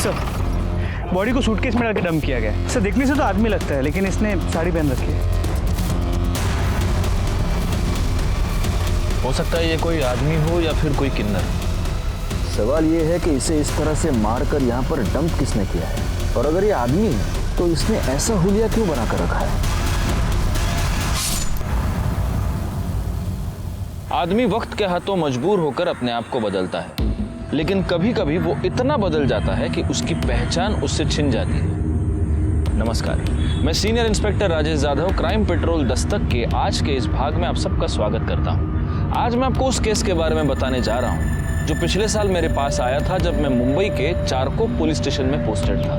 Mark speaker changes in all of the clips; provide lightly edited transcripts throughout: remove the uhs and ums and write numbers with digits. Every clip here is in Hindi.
Speaker 1: सर, बॉडी को सूटकेस में डाल के डंप किया गया है। सर, देखने से तो आदमी लगता है, लेकिन इसने साड़ी पहन रखी है।
Speaker 2: हो सकता है ये कोई आदमी हो या फिर कोई किन्नर।
Speaker 3: सवाल ये है कि इसे इस तरह से मारकर यहाँ पर डंप किसने किया है, और अगर ये आदमी है तो इसने ऐसा हुलिया क्यों बना कर रखा है।
Speaker 2: आदमी वक्त के हाथों मजबूर होकर अपने आप को बदलता है, लेकिन कभी कभी वो इतना बदल जाता है कि उसकी पहचान उससे छिन जाती है। नमस्कार, मैं senior inspector Rajesh Jadhav, crime petrol Dastak के आज के इस भाग में आप सबका स्वागत करता हूँ। आज मैं आपको उस केस के बारे में बताने जा रहा हूँ जो पिछले साल मेरे पास आया था जब मैं मुंबई के चारकोप पुलिस स्टेशन में पोस्टेड था।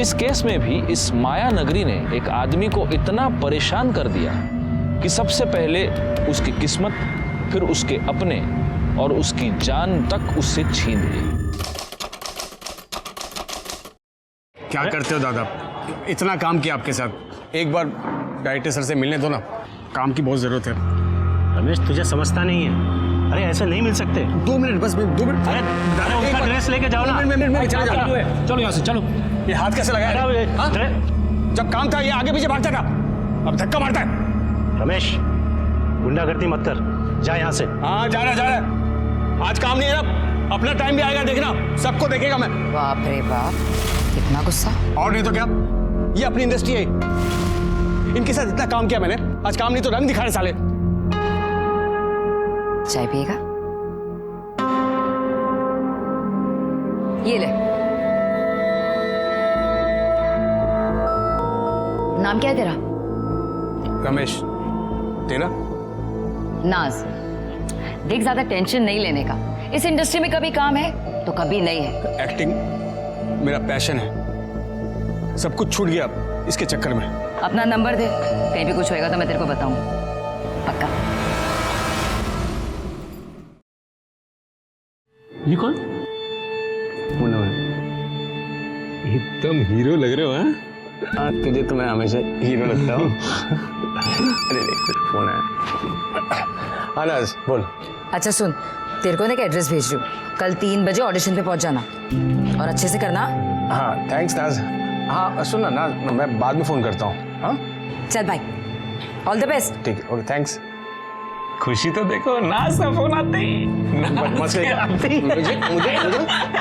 Speaker 2: इस केस में भी इस माया नगरी ने एक आदमी को इतना परेशान कर दिया कि सबसे पहले उसकी किस्मत, फिर उसके अपने और उसकी जान तक उससे छीन ली।
Speaker 4: क्या करते हो दादा, इतना काम किया आपके साथ, एक बार डायरेक्टर सर से मिलने दो ना, काम की बहुत जरूरत है।
Speaker 5: रमेश, तुझे समझता नहीं है। अरे ऐसे नहीं मिल सकते।
Speaker 4: 2 मिनट बस, 2 मिनट।
Speaker 5: अरे उसका ड्रेस लेके जाओ ना।
Speaker 4: चलो यहाँ से, चलो। ये हाथ कैसे लगाया? हाँ? जब काम था ये आगे पीछे भागता था, अब धक्का मारता है।
Speaker 5: रमेश, गुंडागर्दी मत कर, जा यहाँ से।
Speaker 4: हाँ, जा रहा। आज काम नहीं है ना, अपना टाइम भी आएगा, देखना, सबको देखेगा मैं।
Speaker 6: बाप रे बाप, कितना गुस्सा।
Speaker 4: और नहीं तो क्या, ये अपनी इंडस्ट्री है, इनके साथ इतना काम किया मैंने, आज काम नहीं तो रंग दिखा रहे साले।
Speaker 6: चाय पिएगा? ये ले। नाम क्या है तेरा?
Speaker 4: रमेश। तेरा?
Speaker 6: नाज। देख, ज्यादा टेंशन नहीं लेने का। इस इंडस्ट्री में कभी काम है तो कभी नहीं है।
Speaker 4: एक्टिंग मेरा पैशन है, सब कुछ छूट गया इसके चक्कर में।
Speaker 6: अपना नंबर दे, कहीं भी कुछ होएगा तो मैं तेरे को बताऊं। पक्का?
Speaker 5: ये कौन?
Speaker 4: मुन्ना है। एकदम हीरो लग रहे हो। हाँ, तुझे तो मैं हमेशा हीरो लगता हूँ। अरे देख, फोन आया। हाँ नाज, बोल।
Speaker 6: अच्छा सुन, तेरे को ना एक एड्रेस भेज रही हूँ, कल 3 बजे ऑडिशन पे पहुंच जाना और अच्छे से करना।
Speaker 4: हाँ थैंक्स नाज। हाँ सुन ना नाज, मैं बाद में फोन करता हूँ। हाँ
Speaker 6: चल भाई, ऑल द बेस्ट।
Speaker 4: ठीक है, ओके थैंक्स।
Speaker 1: खुशी तो देखो, नाज का फोन आते ही
Speaker 4: मुझे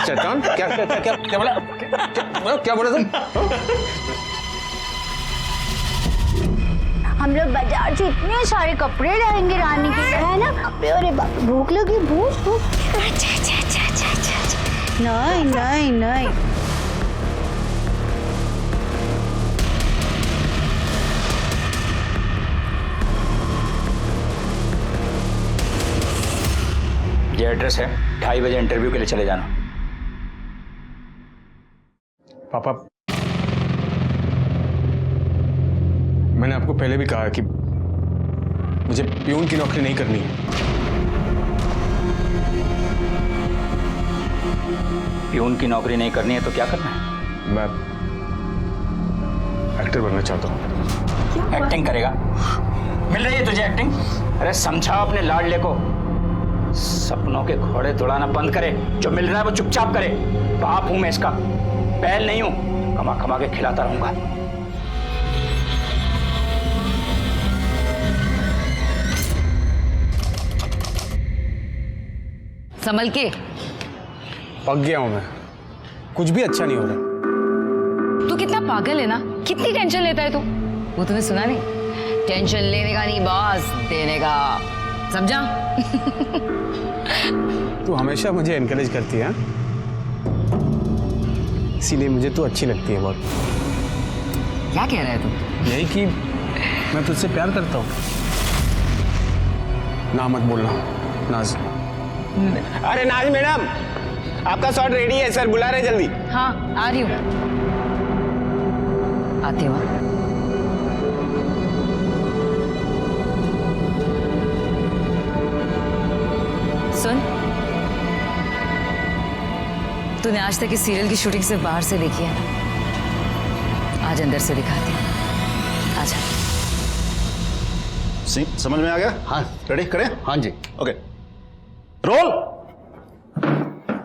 Speaker 4: शैतान, क्या बोला? क्या बोला तुम?
Speaker 7: हम लोग बाजार से इतने सारे कपड़े लाएंगे रानी के लिए, है ना? अरे बाप, भूख लगी, भूख। अच्छा। नहीं।
Speaker 8: ये एड्रेस है, 2:30 बजे इंटरव्यू के लिए चले जाना।
Speaker 4: पापा, मैंने आपको पहले भी कहा कि मुझे प्यून की नौकरी नहीं करनी है।
Speaker 8: प्यून की नौकरी नहीं करनी है तो क्या करना है?
Speaker 4: मैं एक्टर बनना चाहता हूँ।
Speaker 8: एक्टिंग करेगा? मिल रही है तुझे एक्टिंग? अरे समझाओ अपने लाडले को, सपनों के घोड़े दौड़ाना बंद करे, जो मिल रहा है वो चुपचाप करे। बाप हूं मैं इसका, बैल नहीं हूं, कमा कमा के खिलाता रहूंगा।
Speaker 6: संभल के।
Speaker 4: पक गया हूं मैं, कुछ भी अच्छा नहीं हो रहा।
Speaker 6: तू कितना पागल है ना, कितनी टेंशन लेता है तू। वो तुम्हें सुना नहीं? टेंशन लेने का नहीं बॉस, देने का, समझा?
Speaker 4: तू हमेशा मुझे एनकरेज करती है, इसीलिए मुझे तू अच्छी लगती है बहुत।
Speaker 6: क्या कह रहा है तू?
Speaker 4: यही कि मैं तुझसे प्यार करता हूँ। ना मत बोलना नाज। अरे नाज मैडम, आपका शॉट रेडी है, सर बुला रहे जल्दी।
Speaker 6: हाँ आ रही हूँ, आती हूँ। सुन, तूने आज तक इस सीरियल की शूटिंग सिर्फ बाहर से देखी है ना, आज अंदर से दिखाती हूँ। आजा।
Speaker 3: समझ में आ गया? हाँ, रेडी करें? हाँ जी, ओके रोल।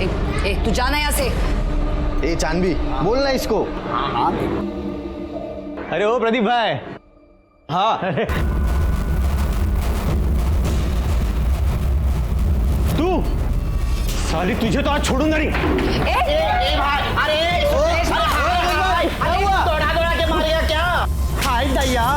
Speaker 6: ए, तू जाना यहाँ से।
Speaker 9: ए चांदबी, बोलना इसको।
Speaker 10: अरे ओ प्रदीप भाई। हाँ तू साली, तुझे तो आज छोड़ूंगा नहीं।
Speaker 9: दौड़ा के मारेगा क्या?
Speaker 10: हाय दैया।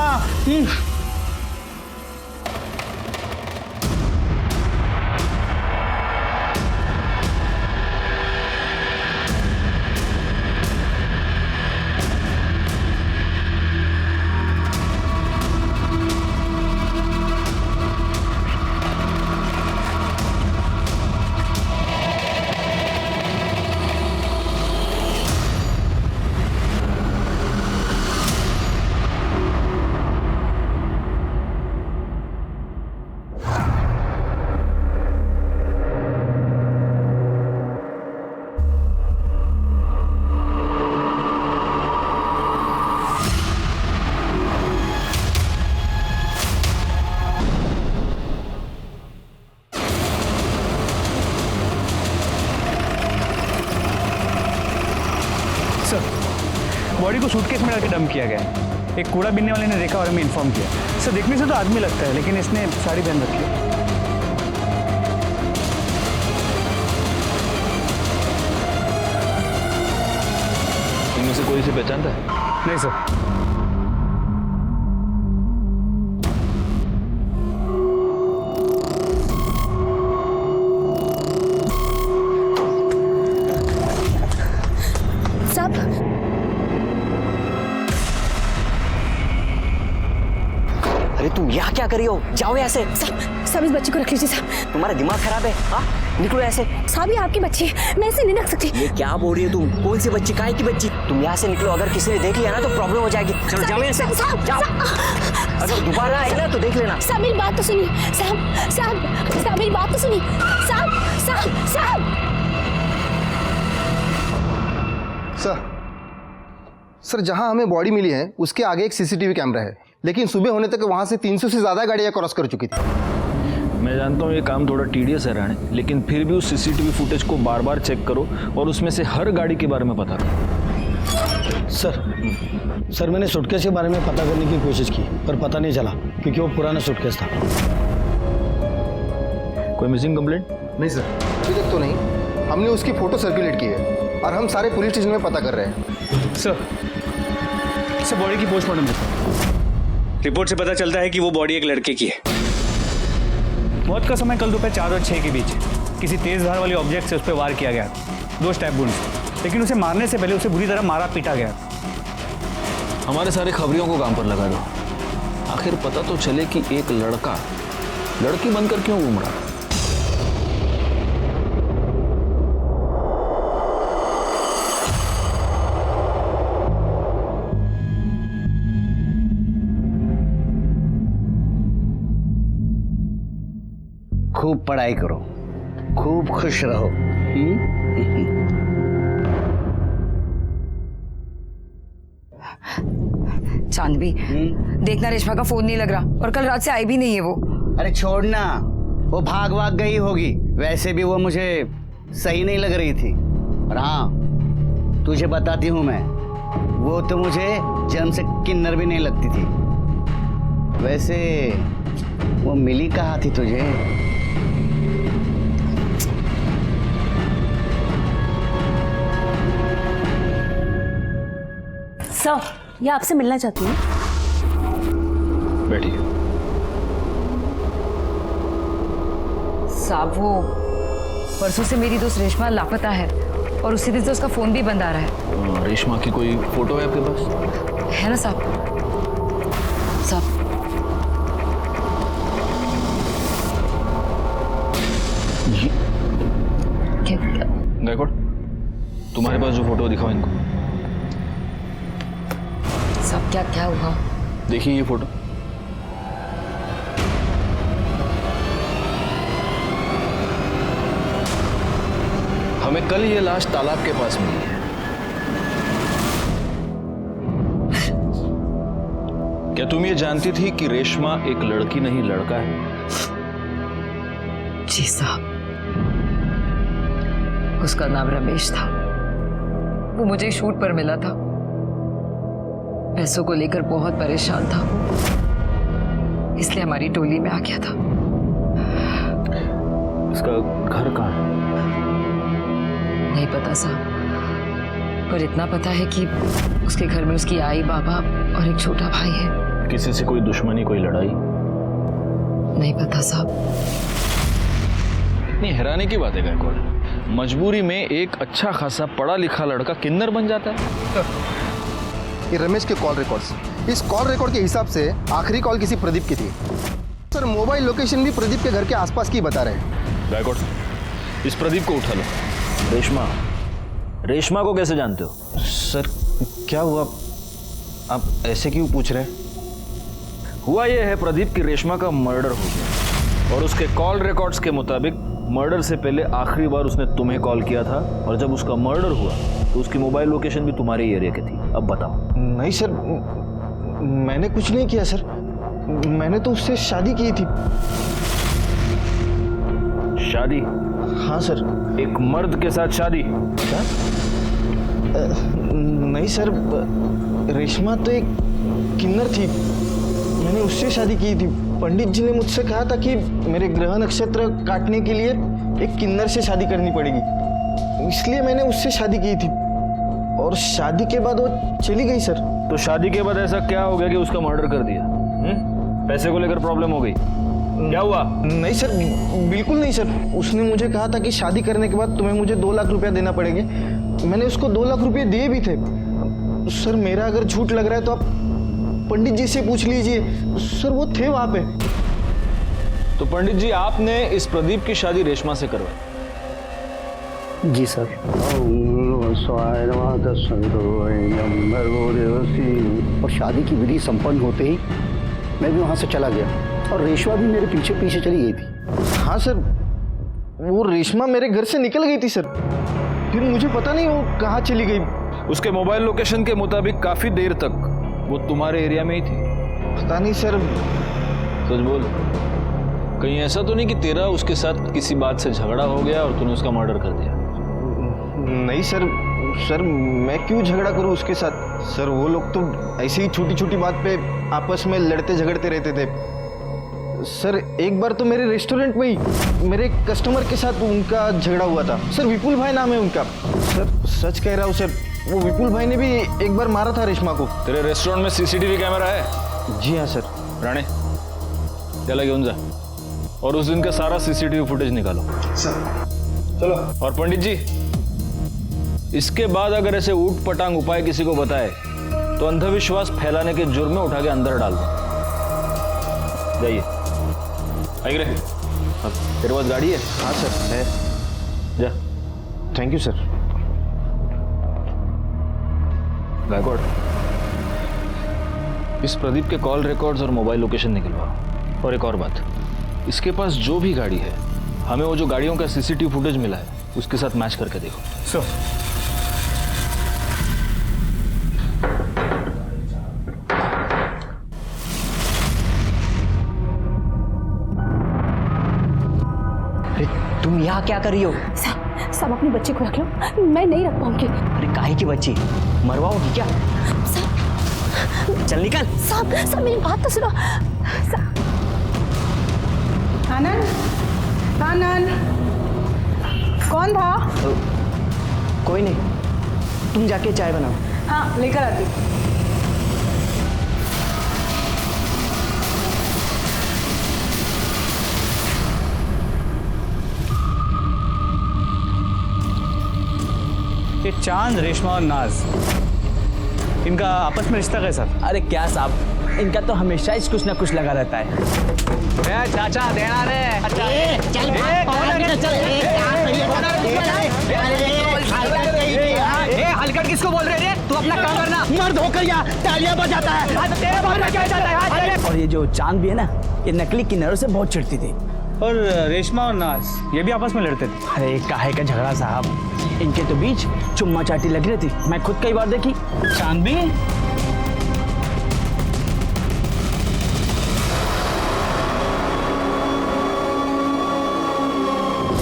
Speaker 1: बॉडी को सूटकेस में डाल के डंप किया गया है। एक कूड़ा बीनने वाले ने देखा और हमें इन्फॉर्म किया। सर देखने से तो आदमी लगता है, लेकिन इसने साड़ी पहन रखी है।
Speaker 2: इनमें से कोई से पहचानता है?
Speaker 1: नहीं सर।
Speaker 10: अरे तुम यहाँ क्या करी हो? जाओ यहाँ से।
Speaker 7: साहब इस बच्चे को रख लीजिए साहब।
Speaker 10: तुम्हारा दिमाग खराब है? हाँ निकलो ऐसे।
Speaker 7: साहब ये आपकी बच्ची है, मैं इसे नहीं रख सकती।
Speaker 10: ये क्या बोल रही हो तुम? कौन सी बच्ची? काहे की बच्ची? तुम यहाँ से निकलो, अगर किसी ने देख लिया ना तो प्रॉब्लम हो जाएगी। चलो जाओ यहाँ से। जाओ। अगर दोबारा आए ना तो देख लेना।
Speaker 7: साहब मेरी बात तो सुनिए। साहब मेरी बात तो सुनिए। साहब
Speaker 9: सर जहां हमें बॉडी मिली है उसके आगे एक सीसीटीवी कैमरा है, लेकिन सुबह होने तक वहां से 300 से ज्यादा गाड़ियां क्रॉस कर चुकी थी।
Speaker 2: मैं जानता हूँ ये काम थोड़ा टीडियस है राणे, लेकिन फिर भी उस सीसीटीवी फुटेज को बार बार चेक करो और उसमें से हर गाड़ी के बारे में पता करो।
Speaker 10: सर मैंने सूटकेस के बारे में पता करने की कोशिश की, पर पता नहीं चला क्योंकि वो पुराना सूटकेस था।
Speaker 2: कोई मिसिंग कंप्लेंट?
Speaker 9: नहीं सर, अभी तक तो नहीं। हमने उसकी फोटो सर्कुलेट की है और हम सारे पुलिस स्टेशन में पता कर रहे हैं।
Speaker 1: सर बॉडी की पोस्टमार्टम रिपोर्ट से पता चलता है कि वो बॉडी एक लड़के की है। मौत का समय कल दोपहर 4 और 6 के बीच किसी तेज धार वाली ऑब्जेक्ट से उस पर वार किया गया, 2 स्टैब वुंड्स, लेकिन उसे मारने से पहले उसे बुरी तरह मारा पीटा गया।
Speaker 2: हमारे सारे खबरियों को काम पर लगा दो, आखिर पता तो चले कि एक लड़का लड़की बनकर क्यों घूम रहा है।
Speaker 10: खूब पढ़ाई करो, खूब खुश रहो।
Speaker 6: चांदबी, देखना रेशमा का फोन नहीं लग रहा और कल रात से आई भी नहीं है वो।
Speaker 10: अरे छोड़ना, वो भाग गई होगी। वैसे भी वो मुझे सही नहीं लग रही थी। और हाँ तुझे बताती हूँ मैं, वो तो मुझे जन्म से किन्नर भी नहीं लगती थी। वैसे वो मिली कहाँ थी तुझे?
Speaker 7: सर ये आपसे मिलना चाहती हूँ।
Speaker 2: बैठिए।
Speaker 6: साहब वो परसों से मेरी दोस्त रेशमा लापता है और उसी दिन से उसका फोन भी बंद आ रहा है।
Speaker 2: रेशमा की कोई फोटो है आपके पास?
Speaker 6: है ना साहब?
Speaker 2: गायकवाड़, तुम्हारे पास जो फोटो दिखाओ इनको।
Speaker 6: सब क्या हुआ?
Speaker 2: देखिए ये फोटो। हमें कल ये लाश तालाब के पास मिली है। क्या तुम ये जानती थी कि रेशमा एक लड़की नहीं लड़का है?
Speaker 6: जी साहब, उसका नाम रमेश था। वो मुझे शूट पर मिला था। पैसों को लेकर बहुत परेशान था वो, इसलिए हमारी टोली में आ गया था।
Speaker 3: इसका घर कहाँ है?
Speaker 6: नहीं पता साहब, पर इतना पता है कि उसके घर में उसकी आई, बाबा और एक छोटा भाई है।
Speaker 2: किसी से कोई दुश्मनी, कोई लड़ाई?
Speaker 6: नहीं पता साहब।
Speaker 2: इतनी हैरानी की बात है गायकवाड़, मजबूरी में एक अच्छा खासा पढ़ा लिखा लड़का किन्नर बन जाता है।
Speaker 9: ये रमेश के कॉल रिकॉर्ड्स, इस कॉल रिकॉर्ड के हिसाब से आखिरी कॉल किसी प्रदीप की थी सर। मोबाइल लोकेशन भी प्रदीप के घर के आसपास की बता रहे हैं।
Speaker 2: गायकवाड़, इस प्रदीप को उठा लो।
Speaker 3: रेशमा को कैसे जानते हो?
Speaker 9: सर क्या हुआ, आप ऐसे क्यों पूछ रहे हैं?
Speaker 2: हुआ यह है प्रदीप की रेशमा का मर्डर हो गया, और उसके कॉल रिकॉर्ड्स के मुताबिक मर्डर से पहले आखिरी बार उसने तुम्हें कॉल किया था, और जब उसका मर्डर हुआ तो उसकी मोबाइल लोकेशन भी तुम्हारे एरिया की थी। अब बताओ।
Speaker 9: नहीं सर, मैंने कुछ नहीं किया सर, मैंने तो उससे शादी की थी।
Speaker 2: शादी?
Speaker 9: हाँ सर।
Speaker 2: एक मर्द के साथ शादी?
Speaker 9: क्या? नहीं सर, रेशमा तो एक किन्नर थी, मैंने उससे शादी की थी। पंडित जी ने मुझसे कहा था कि मेरे ग्रह नक्षत्र काटने के लिए एक किन्नर से शादी करनी पड़ेगी, इसलिए मैंने उससे शादी की थी, और शादी के बाद वो चली गई सर।
Speaker 2: तो शादी के बाद ऐसा क्या हो गया कि उसका मर्डर कर दिया? पैसे को लेकर प्रॉब्लम हो गई? क्या हुआ?
Speaker 9: नहीं सर, बिल्कुल नहीं सर। उसने मुझे कहा था कि शादी करने के बाद तुम्हें मुझे 2 लाख रुपया देना पड़ेंगे। मैंने उसको 2 लाख रुपये दिए भी थे सर। मेरा अगर झूठ लग रहा है तो आप पंडित जी से पूछ लीजिए सर, वो थे वहां पे।
Speaker 2: तो पंडित जी, आपने इस प्रदीप की शादी रेशमा से करवाई?
Speaker 5: जी सर।
Speaker 10: और शादी की विधि संपन्न होते ही मैं भी वहां से चला गया, और रेशमा भी मेरे पीछे पीछे चली गई थी।
Speaker 9: हाँ सर, वो रेशमा मेरे घर से निकल गई थी सर, फिर मुझे पता नहीं वो कहाँ चली गई।
Speaker 2: उसके मोबाइल लोकेशन के मुताबिक काफी देर तक वो तुम्हारे एरिया में ही थी?
Speaker 9: पता नहीं सर।
Speaker 2: सच बोल, कहीं ऐसा तो नहीं कि तेरा उसके साथ किसी बात से झगड़ा हो गया और तूने उसका मर्डर कर दिया?
Speaker 9: नहीं सर, सर मैं क्यों झगड़ा करूं उसके साथ? सर वो लोग तो ऐसे ही छोटी छोटी बात पे आपस में लड़ते झगड़ते रहते थे सर। एक बार तो मेरे रेस्टोरेंट में ही मेरे कस्टमर के साथ उनका झगड़ा हुआ था सर। विपुल भाई नाम है उनका सर। सच कह रहा हूँ सर, वो विपुल भाई ने भी एक बार मारा था रेशमा को।
Speaker 2: तेरे रेस्टोरेंट में सीसीटीवी कैमरा है?
Speaker 9: जी हाँ सर।
Speaker 2: राणे, चला घेऊन जा और उस दिन का सारा सीसीटीवी फुटेज निकालो।
Speaker 9: सर चलो।
Speaker 2: और पंडित जी, इसके बाद अगर ऐसे ऊट पटांग उपाय किसी को बताए तो अंधविश्वास फैलाने के जुर्म में उठा के अंदर डाल दो। जाइए। आई रे, अब तेरे पास गाड़ी है?
Speaker 9: हाँ सर है।
Speaker 2: जा।
Speaker 9: Thank you sir.
Speaker 2: गायकवाड़, इस प्रदीप के कॉल रिकॉर्ड्स और मोबाइल लोकेशन निकलवाओ। और एक और बात, इसके पास जो भी गाड़ी है, हमें वो जो गाड़ियों का सीसीटीवी फुटेज मिला है उसके साथ मैच करके देखो।
Speaker 1: सर
Speaker 10: तुम यहाँ क्या कर रही हो?
Speaker 11: सब अपने बच्चे को रख लो, मैं नहीं रख पाऊंगी।
Speaker 10: अरे काहे की बच्ची, मरवाओगी क्या? चल निकल।
Speaker 11: सब मेरी बात तो सुनो।
Speaker 12: आनंद, आनंद, कौन था?
Speaker 10: कोई नहीं, तुम जाके चाय बनाओ।
Speaker 12: हाँ लेकर आती।
Speaker 1: ये चांद, रेशमा और नाज, इनका आपस में रिश्ता कैसा?
Speaker 10: अरे क्या साहब, इनका तो हमेशा ही कुछ ना कुछ लगा रहता है।
Speaker 1: चाचा देना रे।
Speaker 10: हलकट किसको बोल रहे रे? तू अपना काम करना। मर्द होकर यहाँ तालियां बजाता है। और ये जो चांद भी है ना, ये नकली किन्नरों से बहुत चिढ़ती थी।
Speaker 1: और रेशमा और नाज ये भी आपस में लड़ते थे?
Speaker 10: अरे काहे का झगड़ा साहब, इनके तो बीच चुम्मा चाटी लग रही थी, मैं खुद कई बार देखी।
Speaker 1: चांद भी?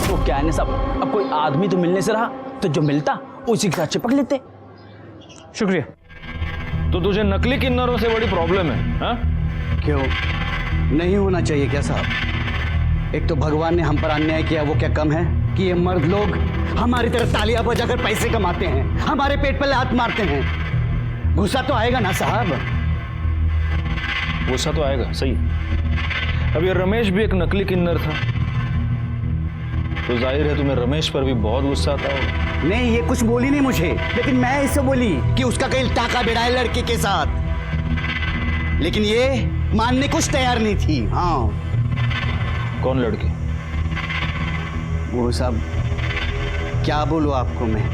Speaker 10: वो क्या लाएंगे साहब। अब कोई आदमी तो मिलने से रहा, तो जो मिलता उसी के साथ चिपक लेते।
Speaker 1: शुक्रिया।
Speaker 2: तो तुझे नकली किन्नरों से बड़ी प्रॉब्लम है, हाँ?
Speaker 10: क्यों नहीं होना चाहिए क्या साहब? एक तो भगवान ने हम पर अन्याय किया, वो क्या कम है कि ये मर्द लोग हमारी तरह तालियां बजाकर पैसे कमाते हैं, हमारे पेट पर लात मारते हैं। गुस्सा तो आएगा ना साहब?
Speaker 2: गुस्सा तो आएगा, सही। अब ये रमेश भी एक नकली किन्नर था, तो जाहिर है तुम्हें रमेश पर भी बहुत गुस्सा आता होगा।
Speaker 10: नहीं, ये कुछ बोली नहीं मुझे, लेकिन मैं इससे बोली कि उसका कहीं टाका भिड़ा है लड़के के साथ, लेकिन ये मानने कुछ तैयार नहीं थी। हाँ।
Speaker 2: कौन लड़की?
Speaker 10: वो सब क्या बोलूं आपको मैं।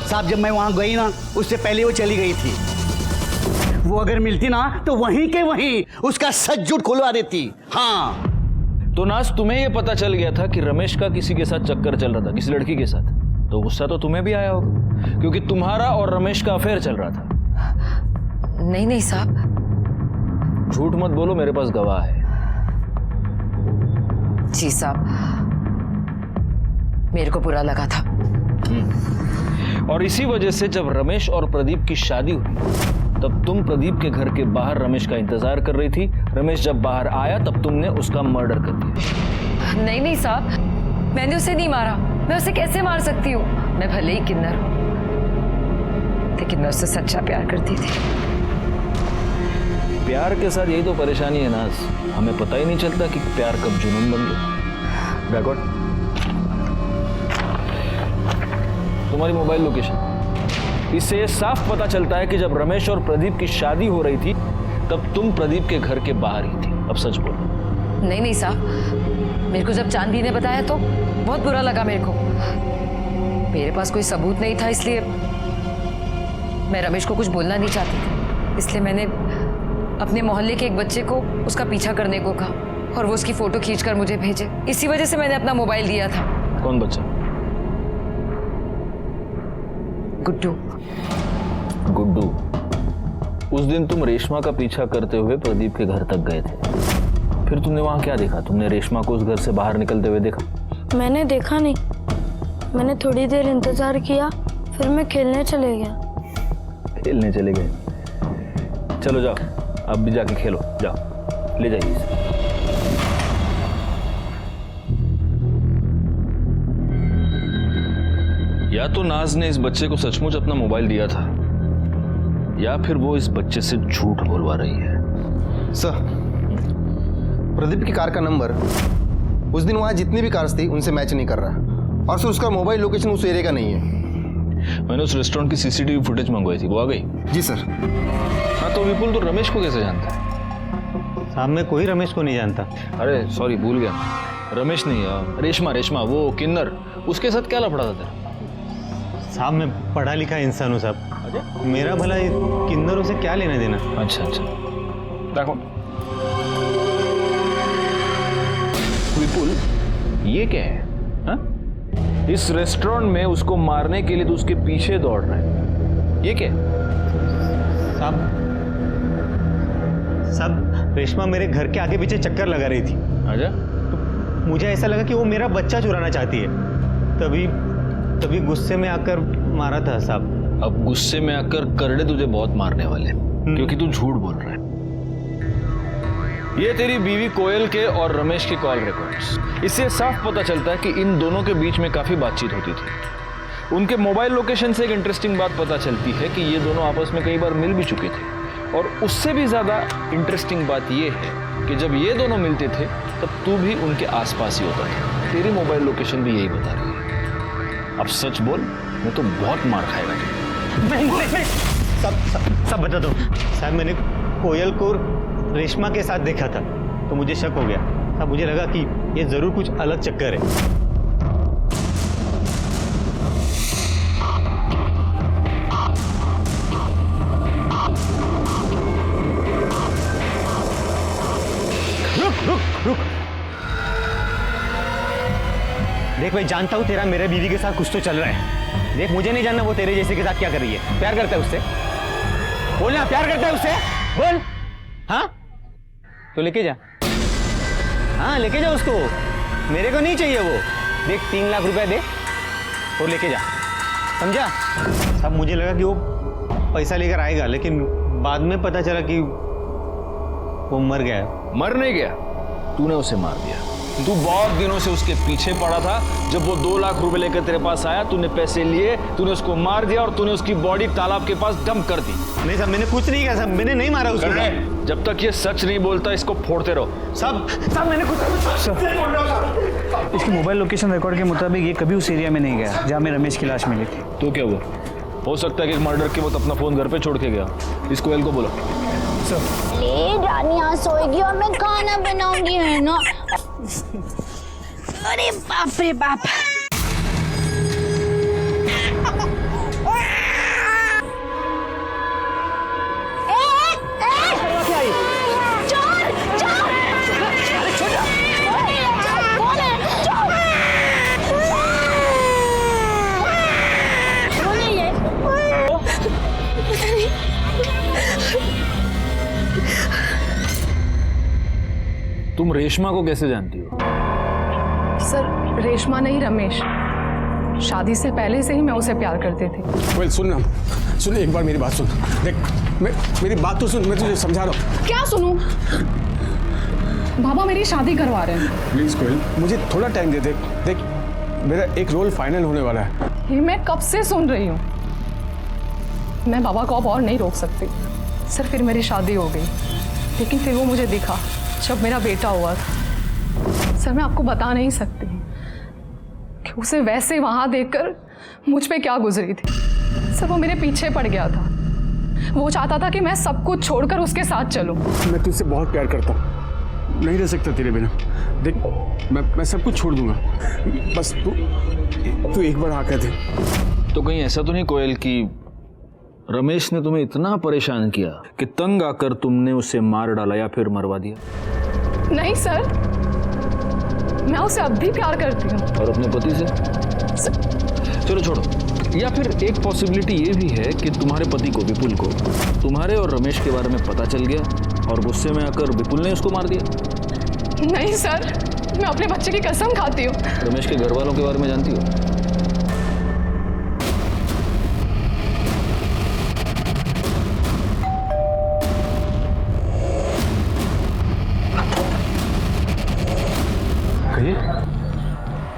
Speaker 10: साहब जब मैं वहां गई ना, उससे पहले वो चली गई थी। वो अगर मिलती ना तो वहीं के वहीं उसका सच झूठ खुलवा देती। हाँ।
Speaker 2: तो नाज, तुम्हें यह पता चल गया था कि रमेश का किसी के साथ चक्कर चल रहा था, किसी लड़की के साथ, तो गुस्सा तो तुम्हें भी आया होगा, क्योंकि तुम्हारा और रमेश का अफेयर चल रहा था।
Speaker 6: नहीं नहीं साहब।
Speaker 2: झूठ मत बोलो, मेरे पास गवाह है।
Speaker 6: जी साहब, मेरे को बुरा लगा था।
Speaker 2: और इसी वजह से जब रमेश और प्रदीप की शादी हुई, तब तुम प्रदीप के घर के बाहर रमेश का इंतजार कर रही थी। रमेश जब बाहर आया तब तुमने उसका मर्डर कर दिया।
Speaker 6: नहीं नहीं साहब, मैंने उसे नहीं मारा। मैं उसे कैसे मार सकती हूँ? मैं भले ही किन्नर हूँ, लेकिन मैं उससे सच्चा प्यार करती थी।
Speaker 2: प्यार के साथ यही तो परेशानी है नाज, हमें पता ही नहीं चलता कि प्यार कब जुनून बन गया। बैकवर्ड, तुम्हारी मोबाइल लोकेशन, इससे यह साफ पता चलता है कि जब रमेश और प्रदीप की शादी हो रही थी तब तुम प्रदीप के घर के बाहर ही थी। अब सच बोलो।
Speaker 6: नहीं नहीं साहब, मेरे को जब चांदी ने बताया तो बहुत बुरा लगा मेरे को। मेरे पास कोई सबूत नहीं था, इसलिए मैं रमेश को कुछ बोलना नहीं चाहती थी। इसलिए मैंने अपने मोहल्ले के एक बच्चे को उसका पीछा करने को कहा और वो उसकी फोटो खींचकर मुझे भेजे। इसी वजह से मैंने अपना मोबाइल दिया था।
Speaker 2: कौन बच्चा?
Speaker 6: गुड्डू।
Speaker 2: गुड्डू। उस दिन तुम रेशमा का पीछा करते हुए प्रदीप के घर तक गए थे, फिर तुमने वहां क्या देखा? तुमने रेशमा को उस घर से बाहर निकलते हुए देखा?
Speaker 13: मैंने देखा नहीं, मैंने थोड़ी देर इंतजार किया, फिर मैं खेलने चले गया।
Speaker 2: खेलने चले गए? चलो जाओ, अब भी जाके खेलो, जाओ, ले जाइए इसे। या तो नाज ने इस बच्चे को सचमुच अपना मोबाइल दिया था, या फिर वो इस बच्चे से झूठ बोलवा रही है।
Speaker 9: सर, प्रदीप की कार का नंबर उस दिन वहां जितनी भी कार्स थी उनसे मैच नहीं कर रहा, और सर उसका मोबाइल लोकेशन उस एरिया का नहीं है।
Speaker 2: मैंने उस रेस्टोरेंट की सीसीटीवी फुटेज मंगवाई थी, वो आ गई?
Speaker 9: जी सर।
Speaker 2: हाँ, तो विपुल तो रमेश को कैसे जानता है?
Speaker 5: साहब मैं कोई रमेश को नहीं जानता।
Speaker 2: अरे सॉरी, भूल गया, रमेश नहीं, रेशमा। रेशमा वो किन्नर, उसके साथ क्या लफड़ा था तेरा?
Speaker 5: साहब मैं पढ़ा लिखा इंसान हूँ साहब, मेरा भला किन्नरों से क्या लेना देना।
Speaker 2: अच्छा अच्छा, देखो विपुल, ये क्या है? हा? इस रेस्टोरेंट में उसको मारने के लिए तो उसके पीछे दौड़ रहा है, ये क्या है?
Speaker 5: साहब रेशमा मेरे घर के आगे पीछे चक्कर लगा रही थी।
Speaker 2: अच्छा।
Speaker 5: तो मुझे ऐसा लगा कि वो मेरा बच्चा चुराना चाहती है, तभी गुस्से में आकर मारा था साहब।
Speaker 2: अब गुस्से में आकर करड़े तुझे बहुत मारने वाले, क्योंकि तू झूठ बोल रहा है। ये तेरी बीवी कोयल के और रमेश के कॉल रिकॉर्ड्स, इससे साफ पता चलता है कि इन दोनों के बीच में काफी बातचीत होती थी। उनके मोबाइल लोकेशन से एक इंटरेस्टिंग बात पता चलती है कि ये दोनों आपस में कई बार मिल भी चुके थे, और उससे भी ज्यादा इंटरेस्टिंग बात ये है कि जब ये दोनों मिलते थे तब तू भी उनके आसपास ही होता था। तेरी मोबाइल लोकेशन भी यही बता रही है। अब सच बोल, मैं तो बहुत मार खाएगा तू।
Speaker 5: नहीं, सब बता दो साहब। मैंने कोयल को रेशमा के साथ देखा था, तो मुझे शक हो गया। अब मुझे लगा कि ये जरूर कुछ अलग चक्कर है। रुक, देख मैं जानता हूँ तेरा मेरे बीवी के साथ कुछ तो चल रहा है। देख मुझे नहीं जानना वो तेरे जैसे के साथ क्या कर रही है। प्यार करता है उससे? बोलना प्यार करता है उससे? बोल। हाँ तो लेके जा, हाँ लेके जा उसको, मेरे को नहीं चाहिए वो। देख 3 लाख रुपए दे और लेके जा, समझा? अब मुझे लगा कि वो पैसा लेकर आएगा, लेकिन बाद में पता चला कि वो मर गया है।
Speaker 2: मर नहीं गया, तूने उसे मार दिया। तू बहुत दिनों से उसके पीछे पड़ा था। जब वो 2 लाख रुपए लेकर तेरे पास आया, तूने पैसे लिए, तूने उसको मार दिया और तूने उसकी बॉडी तालाब के पास डंप कर दी।
Speaker 5: नहीं साहब मैंने कुछ नहीं किया साहब, मैंने नहीं मारा उसको।
Speaker 2: जब तक ये सच नहीं बोलता इसको फोड़ते रहो।
Speaker 5: साहब मैंने कुछ
Speaker 1: इसकी मोबाइल लोकेशन रिकॉर्ड के मुताबिक ये कभी उस एरिया में नहीं गया जहाँ में रमेश की लाश मिली थी।
Speaker 2: तो क्या हुआ? हो सकता है कि मर्डर के वक्त अपना फोन घर पे छोड़ के गया। इस कोयल को बोलो।
Speaker 7: रानी यहाँ सोएगी और मैं खाना बनाऊंगी, है ना? अरे बाप रे बाप।
Speaker 2: तुम रेशमा को कैसे जानती हो?
Speaker 11: सर रेशमा नहीं, रमेश। शादी से पहले से ही मैं उसे प्यार करती थी।
Speaker 4: कोयल सुन एक बार मेरी बात सुन। देख मेरी बात तो सुन, मैं तुझे समझा रहा हूँ।
Speaker 11: क्या सुनूं? बाबा मेरी शादी करवा रहे हैं।
Speaker 4: प्लीज कोयल मुझे थोड़ा टाइम दे। देख मेरा एक रोल फाइनल होने वाला है।
Speaker 11: ये मैं कब से सुन रही हूँ। मैं बाबा को अब और नहीं रोक सकती। सर फिर मेरी शादी हो गई, लेकिन फिर वो मुझे दिखा जब मेरा बेटा हुआ था। सर मैं आपको बता नहीं सकती कि उसे वैसे वहां देखकर मुझ पे क्या गुजरी थी। सर वो मेरे पीछे पड़ गया था। वो चाहता था कि मैं सब कुछ छोड़कर उसके साथ चलूं।
Speaker 4: मैं तुझसे बहुत प्यार करता हूँ, नहीं रह सकता तेरे बिना। देख मैं सब कुछ छोड़ दूंगा, बस तू एक बार हाँ कह दे।
Speaker 2: तो कहीं ऐसा तो नहीं कोयल कि रमेश ने तुम्हें इतना परेशान किया कि तंग आकर तुमने उसे मार डाला या फिर मरवा दिया?
Speaker 11: नहीं सर, मैं उसे अब भी प्यार करती हूँ।
Speaker 2: और अपने पति से? चलो छोड़ो। या फिर एक पॉसिबिलिटी ये भी है कि तुम्हारे पति को, विपुल को, तुम्हारे और रमेश के बारे में पता चल गया और गुस्से में आकर विपुल ने उसको मार दिया।
Speaker 11: नहीं सर, मैं अपने बच्चे की कसम खाती हूँ।
Speaker 2: रमेश के घर वालों के बारे में जानती हो?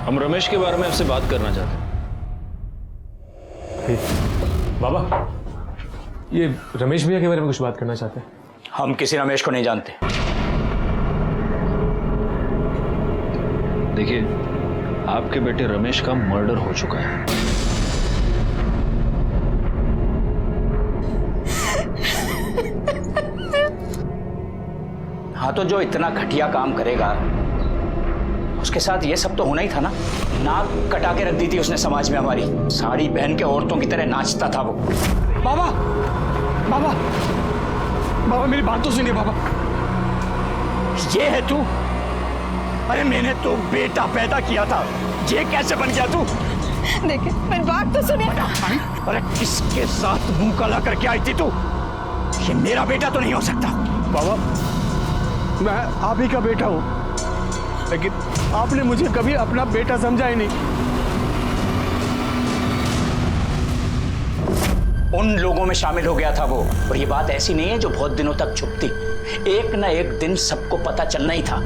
Speaker 2: हम रमेश के बारे में आपसे बात करना चाहते हैं।
Speaker 4: बाबा ये रमेश भैया के बारे में कुछ बात करना चाहते हैं।
Speaker 8: हम किसी रमेश को नहीं जानते।
Speaker 2: देखिए आपके बेटे रमेश का मर्डर हो चुका है।
Speaker 8: हाँ तो जो इतना घटिया काम करेगा उसके साथ ये सब तो होना ही था ना। नाक कटा के रख दी थी उसने समाज में हमारी। साड़ी पहन के औरतों की तरह नाचता था वो।
Speaker 4: बाबा बाबा बाबा मेरी बात तो सुनिए बाबा।
Speaker 8: ये है तू? अरे मैंने तो बेटा पैदा किया था, ये कैसे बन गया तू?
Speaker 11: देखिए मेरी बात तो सुनिए।
Speaker 8: अरे किसके साथ मुंह काला करके आई थी तू? ये मेरा बेटा तो नहीं हो सकता।
Speaker 4: बाबा मैं आप ही का बेटा हूं, लेकिन आपने मुझे कभी अपना बेटा समझा ही नहीं।
Speaker 8: उन लोगों में शामिल हो गया था वो। और ये बात ऐसी नहीं है जो बहुत दिनों तक छुप थी। एक ना एक दिन सबको पता चलना ही था।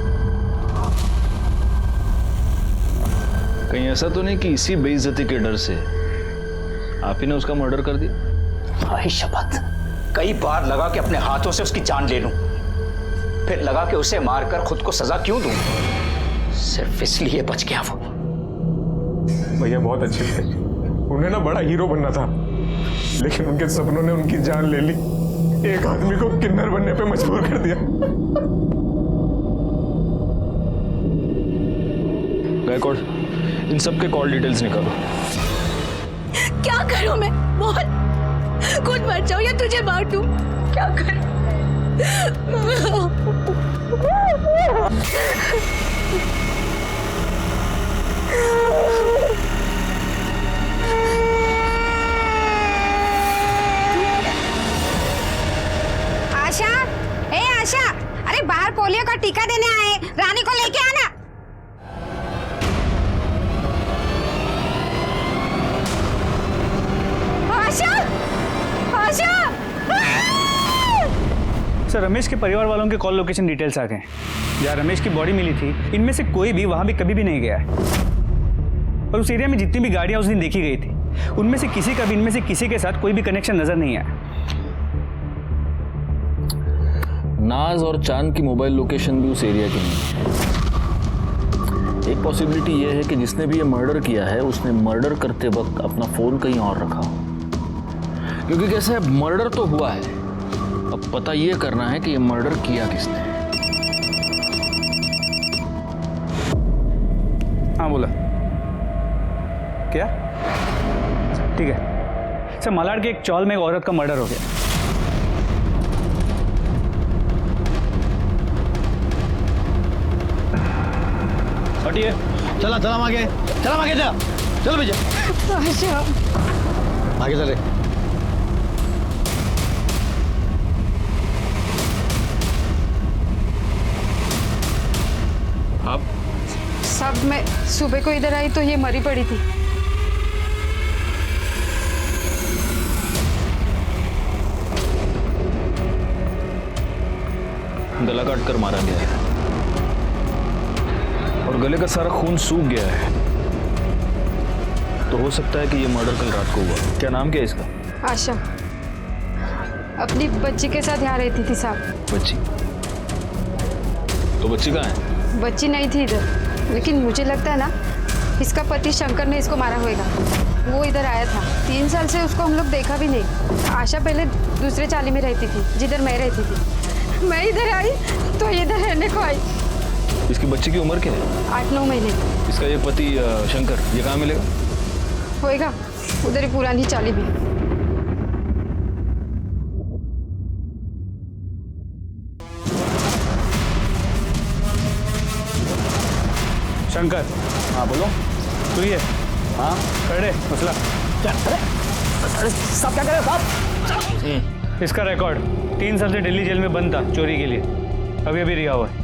Speaker 2: कहीं ऐसा तो नहीं कि इसी बेइज्जती के डर से आप ही ने उसका मर्डर कर दिया?
Speaker 8: भाई शपथ, कई बार लगा कि अपने हाथों से उसकी जान ले लूं, फिर लगा कि उसे मारकर खुद को सजा क्यों दूं। सिर्फ इसलिए बच गया वो।
Speaker 4: भैया बहुत अच्छे थे, उन्हें ना बड़ा हीरो बनना था, लेकिन उनके सपनों ने उनकी जान ले ली। एक आदमी को किन्नर बनने पे मजबूर कर दिया।
Speaker 2: गायकवाड़, इन सब के कॉल डिटेल्स निकालो।
Speaker 13: क्या करूं मैं? बोल, खुद मर जाऊं या तुझे मार दूं? क्या करूं?
Speaker 14: आशा, ए आशा, अरे बाहर पोलियो का टीका देने आए, रानी को लेके आना। आशा, आशा।
Speaker 1: सर, रमेश के परिवार वालों के कॉल लोकेशन डिटेल्स आ गए। जहाँ रमेश की बॉडी मिली थी, इनमें से कोई भी वहां भी कभी भी नहीं गया है। और उस एरिया में जितनी भी गाड़ियां उस दिन देखी गई थी, उनमें से किसी का भी इनमें से किसी के साथ कोई भी कनेक्शन नजर नहीं आया।
Speaker 2: नाज और चांद की मोबाइल लोकेशन भी उस एरिया की नहीं है। एक पॉसिबिलिटी ये है कि जिसने भी ये मर्डर किया है उसने मर्डर करते वक्त अपना फोन कहीं और रखा हो, क्योंकि कैसे है, मर्डर तो हुआ है, अब पता ये करना है कि ये मर्डर किया किसने।
Speaker 1: हाँ बोला क्या? ठीक है सर, मालाड के एक चौल में एक औरत का मर्डर हो गया।
Speaker 5: हटिए, चला चला आगे, चला आगे, चला चल भैया, आगे चले।
Speaker 2: आप
Speaker 12: सब मैं सुबह को इधर आई तो ये मरी पड़ी थी।
Speaker 2: गला काट कर मारा गया है और गले का सारा खून सूख गया है, तो हो सकता है कि ये मर्डर कल रात को हुआ। क्या नाम क्या है इसका?
Speaker 12: आशा अपनी बच्ची के साथ यहाँ रहती थी साहब।
Speaker 2: बच्ची? तो बच्ची कहाँ है?
Speaker 12: बच्ची नहीं थी इधर, लेकिन मुझे लगता है ना इसका पति शंकर ने इसको मारा होगा। वो इधर आया था, 3 साल से उसको हम लोग देखा भी नहीं। आशा पहले दूसरे चाली में रहती थी जिधर मैं रहती थी। मैं इधर आई तो इधर रहने को आई।
Speaker 2: इसकी बच्ची की उम्र क्या है?
Speaker 12: 8-9 महीने।
Speaker 2: इसका ये पति शंकर, ये कहाँ मिलेगा?
Speaker 12: होएगा उधर ही पुरानी चाली भी।
Speaker 1: शंकर।
Speaker 5: हाँ बोलो।
Speaker 1: तू ही है?
Speaker 5: हाँ
Speaker 1: खड़े मसला।
Speaker 5: अरे साहब क्या कर रहे हो साहब?
Speaker 1: इसका रिकॉर्ड 3 साल से दिल्ली जेल में बंद था चोरी के लिए, अभी अभी रिहा हुआ है।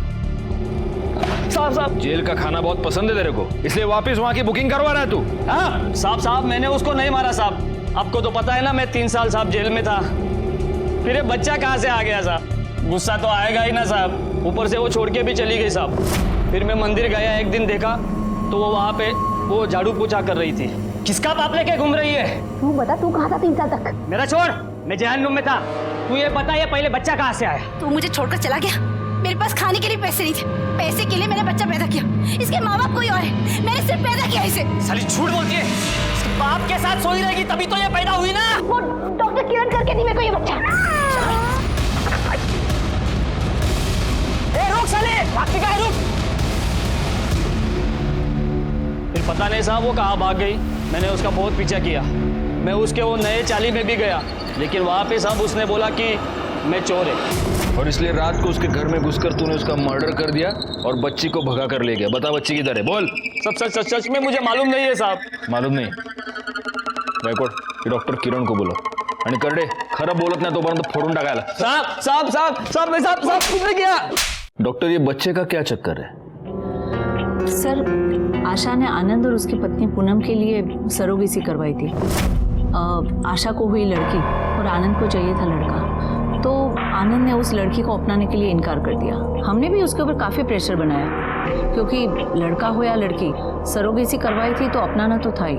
Speaker 2: साहब जेल का खाना बहुत पसंद है तेरे को, इसलिए वापस वहाँ की बुकिंग करवा रहा है तू?
Speaker 5: हाँ
Speaker 8: साहब मैंने उसको नहीं मारा साहब, आपको तो पता है ना मैं 3 साल साहब जेल में था। फिर ये बच्चा कहाँ से आ गया साहब? गुस्सा तो आएगा ही ना साहब, ऊपर से वो छोड़ के भी चली गई साहब। फिर मैं मंदिर गया एक दिन, देखा तो वो वहाँ पे वो झाड़ू पोछा कर रही थी। किसका बाप लेके घूम रही है?
Speaker 7: तू बता, तू कहाँ था 3 साल तक?
Speaker 8: मेरा छोड़, मैं जहन्नुम में था। तू ये बता, ये पहले बच्चा कहाँ से आया?
Speaker 7: तू मुझे छोड़कर चला गया। मेरे पास खाने के लिए पैसे नहीं थे, पैसे के लिए मैंने बच्चा पैदा किया। इसके माँ बाप कोई और है, मैंने सिर्फ पैदा किया इसे।
Speaker 8: साली झूठ बोलती है, इसके बाप के साथ सोई रहेगी तभी तो ये पैदा हुई ना।
Speaker 7: वो डॉक्टर किरण करके दी मेरे को ये बच्चा।
Speaker 8: रुक साले, भागती का है, रुक। फिर पता नहीं साहब वो कहाँ भाग गई, मैंने उसका बहुत पीछा किया। मैं उसके वो नए चाली में भी गया, लेकिन वहाँ पे साहब उसने बोला कि मैं चोर है,
Speaker 2: और इसलिए रात को उसके घर में घुसकर तूने उसका मर्डर कर दिया और बच्ची को भगा कर ले गया। बता बच्ची किधर है, बोल।
Speaker 8: सब सच सच में मुझे मालूम नहीं है साहब।
Speaker 2: मालूम नहीं? गायकवाड, डॉक्टर किरण को बोलो आणि करडे खरं बोलत नाही तोपर्यंत फोडून टाकायला।
Speaker 8: साहब कुछ नहीं किया।
Speaker 2: डॉक्टर, ये बच्चे का क्या चक्कर है?
Speaker 15: सर, आशा ने आनंद और उसकी पत्नी पूनम के लिए सरोगेसी करवाई थी। आशा को हुई लड़की और आनंद को चाहिए था लड़का, तो आनंद ने उस लड़की को अपनाने के लिए इनकार कर दिया। हमने भी उसके ऊपर काफ़ी प्रेशर बनाया, क्योंकि लड़का हो या लड़की, सरोगेसी करवाई थी तो अपनाना तो था ही।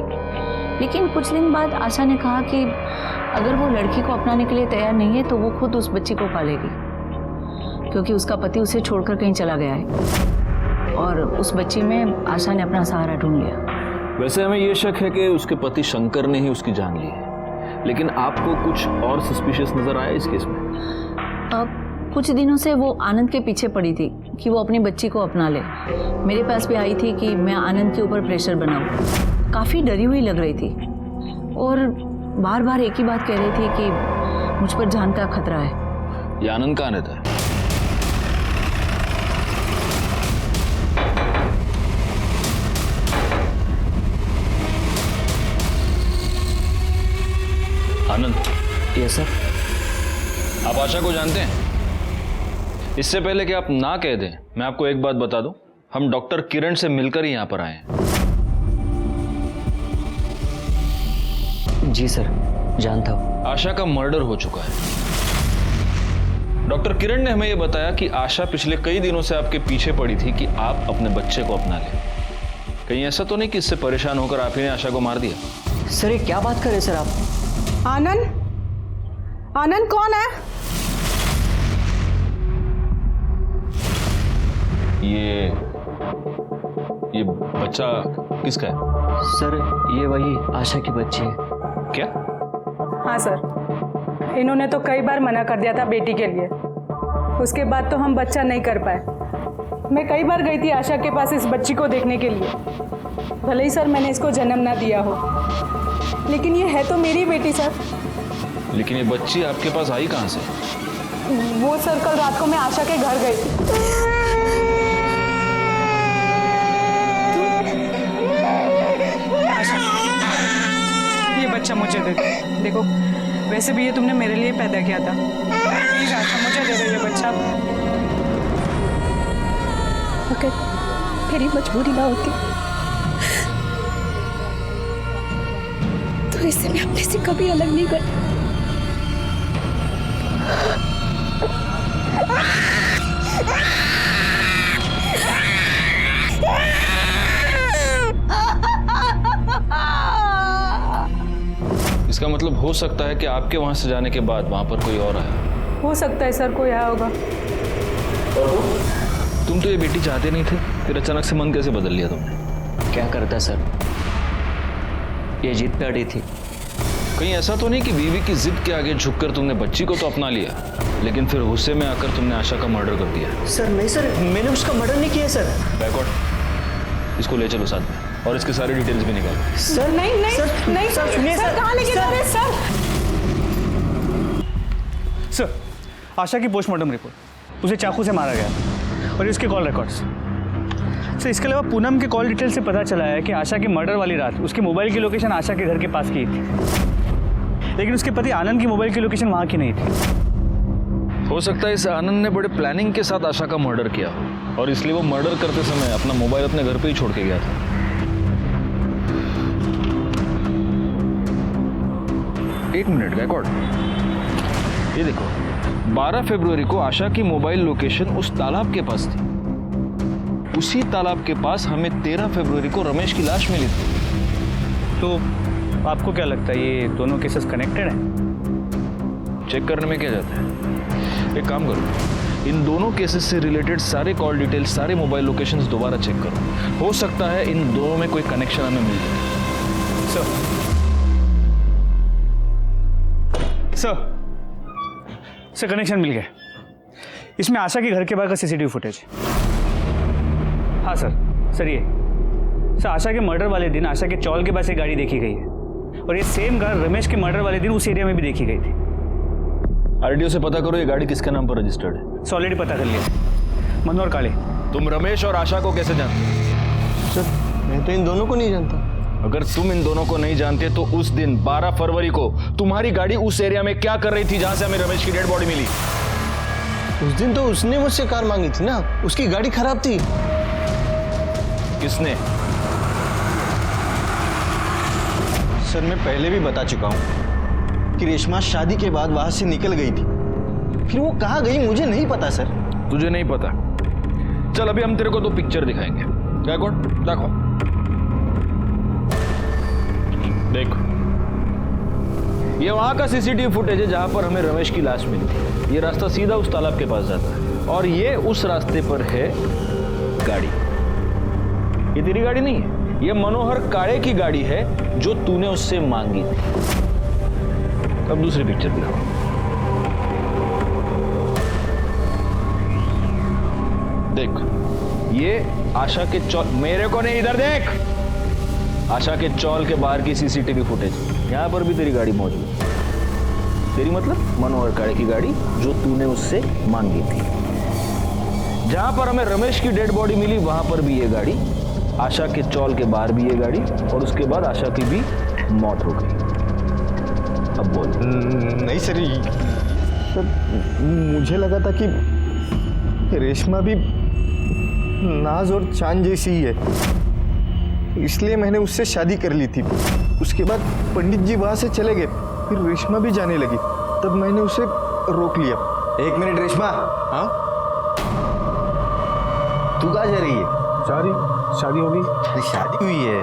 Speaker 15: लेकिन कुछ दिन बाद आशा ने कहा कि अगर वो लड़की को अपनाने के लिए तैयार नहीं है तो वो खुद उस बच्ची को पालेगी, क्योंकि उसका पति उसे छोड़कर कहीं चला गया है। और उस बच्ची में आशा ने अपना सहारा ढूंढ लिया।
Speaker 2: वैसे हमें ये शक है कि उसके पति शंकर ने ही उसकी जान ली है, लेकिन आपको कुछ और सस्पिशियस नजर आया इस केस में?
Speaker 15: अब कुछ दिनों से वो आनंद के पीछे पड़ी थी कि वो अपनी बच्ची को अपना ले। मेरे पास भी आई थी कि मैं आनंद के ऊपर प्रेशर बनाऊं। काफ़ी डरी हुई लग रही थी और बार बार एक ही बात कह रही थी कि मुझ पर जान का खतरा है।
Speaker 2: ये आनंद कहाँ रहता है? आनंद।
Speaker 3: Yes sir.
Speaker 2: आप आशा को जानते हैं? इससे पहले कि आप ना कह दें, मैं आपको एक बात बता दूं, हम डॉक्टर किरण से मिलकर ही यहां पर आए हैं।
Speaker 3: जी सर, जानता हूं।
Speaker 2: आशा का मर्डर हो चुका है। डॉक्टर किरण ने हमें यह बताया कि आशा पिछले कई दिनों से आपके पीछे पड़ी थी कि आप अपने बच्चे को अपना लें। कहीं ऐसा तो नहीं कि इससे परेशान होकर आप ही ने आशा को मार दिया?
Speaker 3: सर ये क्या बात कर रहे सर आप?
Speaker 11: आनंद, आनंद कौन है?
Speaker 2: ये बच्चा किसका है?
Speaker 3: सर ये वही आशा की बच्ची है।
Speaker 2: क्या?
Speaker 11: हाँ सर, इन्होंने तो कई बार मना कर दिया था बेटी के लिए, उसके बाद तो हम बच्चा नहीं कर पाए। मैं कई बार गई थी आशा के पास इस बच्ची को देखने के लिए। भले ही सर मैंने इसको जन्म ना दिया हो, लेकिन ये है तो मेरी बेटी सर।
Speaker 2: लेकिन ये बच्ची आपके पास आई कहाँ से?
Speaker 11: वो सर कल रात को मैं आशा के घर गई थी। ये बच्चा मुझे दे दो। देखो वैसे भी ये तुमने मेरे लिए पैदा किया था। प्लीज आशा मुझे दे दो ये बच्चा।
Speaker 13: अगर मेरी मजबूरी ना होती तो इससे मैं अपने से कभी अलग नहीं करती।
Speaker 2: इसका मतलब हो सकता है कि आपके वहां से जाने के बाद वहां पर कोई और आया।
Speaker 11: हो सकता है सर कोई आया होगा।
Speaker 2: तुम तो ये बेटी चाहते नहीं थे, फिर अचानक से मन कैसे बदल लिया तुमने?
Speaker 3: क्या करता सर, ये जिद पे अड़ी थी।
Speaker 2: कहीं ऐसा तो नहीं कि बीवी की जिद के आगे झुककर तुमने बच्ची को तो अपना लिया, लेकिन फिर गुस्से में आकर तुमने आशा का मर्डर कर दिया?
Speaker 3: सर नहीं सर, मैंने उसका मर्डर नहीं किया सर।
Speaker 2: बैकआउट, इसको ले चलो साथ में और इसके सारे डिटेल्स भी निकालो।
Speaker 11: सर नहीं नहीं सर, नहीं सर, सुनिए सर, कहाँ लेके जा रहे हैं सर?
Speaker 1: सर आशा की पोस्टमार्टम रिपोर्ट, उसे चाकू से मारा गया और इसके कॉल रिकॉर्ड्स। सर इसके अलावा पूनम के कॉल डिटेल से पता चला है कि आशा की मर्डर वाली रात उसके मोबाइल की लोकेशन आशा के घर के पास की थी, लेकिन उसके पति आनंद की मोबाइल की लोकेशन वहाँ की नहीं थी।
Speaker 2: हो सकता है इस आनंद ने बड़े प्लानिंग के साथ आशा का मर्डर किया और इसलिए वो मर्डर करते समय अपना मोबाइल अपने घर पे ही छोड़ के गया था। एक मिनट गायकवाड़, ये देखो 12 फरवरी को आशा की मोबाइल लोकेशन उस तालाब के पास थी। उसी तालाब के पास हमें 13 फरवरी को रमेश की लाश मिली थी।
Speaker 1: तो आपको क्या लगता है ये दोनों केसेस कनेक्टेड हैं?
Speaker 2: चेक करने में क्या जाता है, एक काम करो, इन दोनों केसेस से रिलेटेड सारे कॉल डिटेल्स, सारे मोबाइल लोकेशंस दोबारा चेक करो। हो सकता है इन दोनों में कोई कनेक्शन हमें मिल जाए।
Speaker 1: सर कनेक्शन मिल गया। इसमें आशा के घर के बाहर का सीसीटीवी फुटेज। हाँ सर ये सर आशा के मर्डर वाले दिन आशा के चौल के पास एक गाड़ी देखी गई है और ये सेम कार रमेश के मर्डर वाले दिन उस एरिया में भी देखी गई थी।
Speaker 2: आरटीओ से पता करो ये गाड़ी किसके नाम पर रजिस्टर्ड है।
Speaker 1: ऑलरेडी पता कर लिया, मनोहर काले।
Speaker 2: तुम रमेश और आशा को कैसे जानते हो?
Speaker 9: सर मैं तो इन दोनों को नहीं जानता।
Speaker 2: अगर तुम इन दोनों को नहीं जानते तो उस दिन 12 फरवरी को तुम्हारी गाड़ी उस एरिया में क्या कर रही थी जहां से हमें रमेश की डेड बॉडी मिली?
Speaker 9: उस दिन तो उसने मुझसे कार मांगी थी ना, उसकी गाड़ी खराब थी।
Speaker 2: किसने?
Speaker 9: सर मैं पहले भी बता चुका हूँ कि रेशमा शादी के बाद वहां से निकल गई थी, फिर वो कहाँ गई मुझे नहीं पता सर।
Speaker 2: तुझे नहीं पता? चल अभी हम तेरे को 2 पिक्चर दिखाएंगे। देखो देखो, ये वहां का सीसीटीवी फुटेज है जहां पर हमें रमेश की लाश मिली थी। ये रास्ता सीधा उस तालाब के पास जाता है और ये उस रास्ते पर है गाड़ी। ये तेरी गाड़ी नहीं है, ये मनोहर काळे की गाड़ी है जो तूने उससे मांगी थी। अब दूसरी पिक्चर दिखाओ। देख ये आशा के चौल, मेरे को नहीं इधर देख, आशा के चौल के बाहर की सीसीटीवी फुटेज। यहां पर भी तेरी गाड़ी मौजूद है। तेरी मतलब मनोहर काळे की गाड़ी जो तूने उससे मांगी थी। जहां पर हमें रमेश की डेड बॉडी मिली वहां पर भी ये गाड़ी, आशा के चौल के बाहर भी ये गाड़ी और उसके बाद आशा की भी मौत हो गई। अब बोल।
Speaker 9: नहीं सर, मुझे लगा था कि रेशमा भी नाज और चांद जैसी ही है, इसलिए मैंने उससे शादी कर ली थी। उसके बाद पंडित जी वहां से चले गए, फिर रेशमा भी जाने लगी, तब मैंने उसे रोक लिया।
Speaker 3: एक मिनट रेशमा, हाँ तू कहाँ जा रही है?
Speaker 9: शादी होगी?
Speaker 3: शादी हुई है,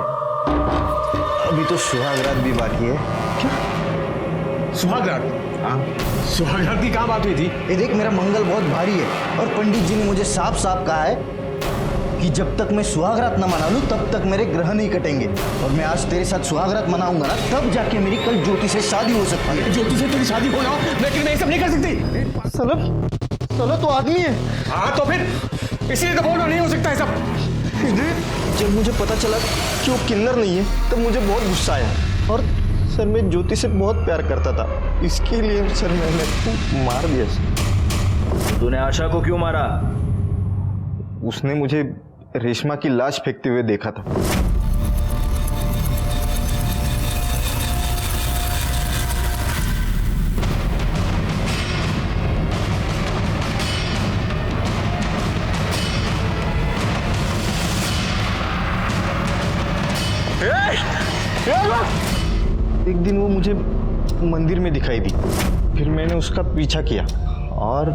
Speaker 3: अभी तो सुहागरात भी बाकी है।
Speaker 4: सुहागरात? हाँ, सुहागरात की कहाँ बात हुई थी?
Speaker 3: ये देख, मेरा मंगल बहुत भारी है और पंडित जी ने मुझे साफ साफ कहा है कि जब तक मैं सुहागरात न मना लूं तब तक मेरे ग्रह नहीं कटेंगे, और मैं आज तेरे साथ सुहागरात मनाऊंगा ना, तब जाके मेरी कल ज्योति से शादी हो सकती है।
Speaker 4: ज्योति से तेरी शादी हो ना, लेकिन मैं ये सब नहीं कर सकती।
Speaker 9: साला तो आदमी है।
Speaker 4: हाँ तो फिर इसलिए तो बोल रहा नहीं हो सकता है सब।
Speaker 9: जब मुझे पता चला कि वो किन्नर नहीं है तब मुझे बहुत गुस्सा आया, और सर मैं ज्योति से बहुत प्यार करता था, इसके लिए सर मैंने उसको मार दिया।
Speaker 2: तूने आशा को क्यों मारा?
Speaker 9: उसने मुझे रेशमा की लाश फेंकते हुए देखा था। एक दिन वो मुझे मंदिर में दिखाई दी, फिर मैंने उसका पीछा किया और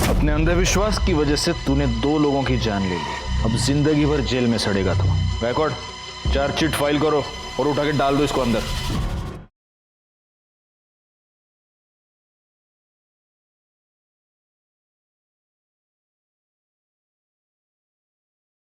Speaker 2: अपने अंधविश्वास की वजह से तूने 2 लोगों की जान ले ली, अब जिंदगी भर जेल में सड़ेगा तू। रिकॉर्ड चार्जशीट फाइल करो और उठा के डाल दो इसको अंदर।